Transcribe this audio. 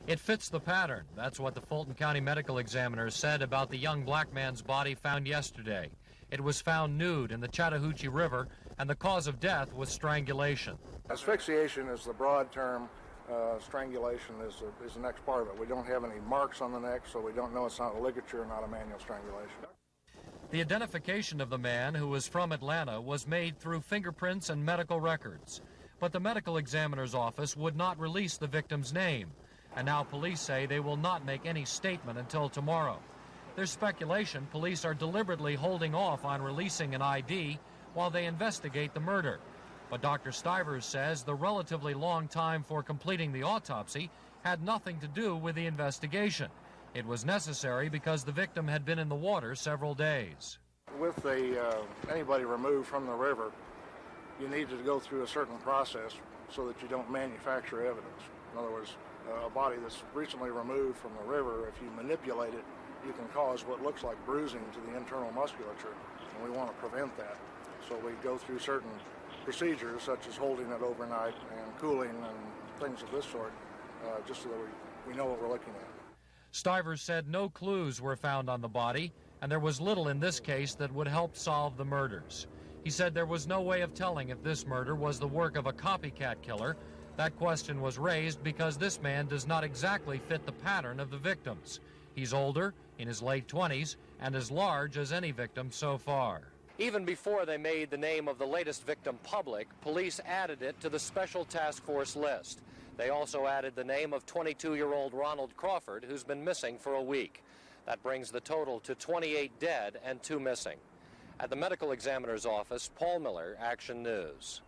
It fits the pattern. That's what the Fulton County Medical Examiner said about the young black man's body found yesterday. It was found nude in the Chattahoochee River, and the cause of death was strangulation. Asphyxiation is the broad term. Strangulation is the next part of it. We don't have any marks on the neck, so we don't know it's not a ligature, not a manual strangulation. The identification of the man, who was from Atlanta, was made through fingerprints and medical records. But the medical examiner's office would not release the victim's name, and now police say they will not make any statement until tomorrow. There's speculation police are deliberately holding off on releasing an ID while they investigate the murder. But Dr. Stivers says the relatively long time for completing the autopsy had nothing to do with the investigation. It was necessary because the victim had been in the water several days. With anybody removed from the river, you need to go through a certain process so that you don't manufacture evidence. In other words, a body that's recently removed from the river, if you manipulate it, you can cause what looks like bruising to the internal musculature, and we want to prevent that. So we go through certain procedures, such as holding it overnight and cooling and things of this sort, just so that we know what we're looking at. Stivers said no clues were found on the body, and there was little in this case that would help solve the murders. He said there was no way of telling if this murder was the work of a copycat killer. That question was raised because this man does not exactly fit the pattern of the victims. He's older, in his late 20s, and as large as any victim so far. Even before they made the name of the latest victim public, police added it to the Special Task Force list. They also added the name of 22-year-old Ronald Crawford, who's been missing for a week. That brings the total to 28 dead and 2 missing. At the medical examiner's office, Paul Miller, Action News.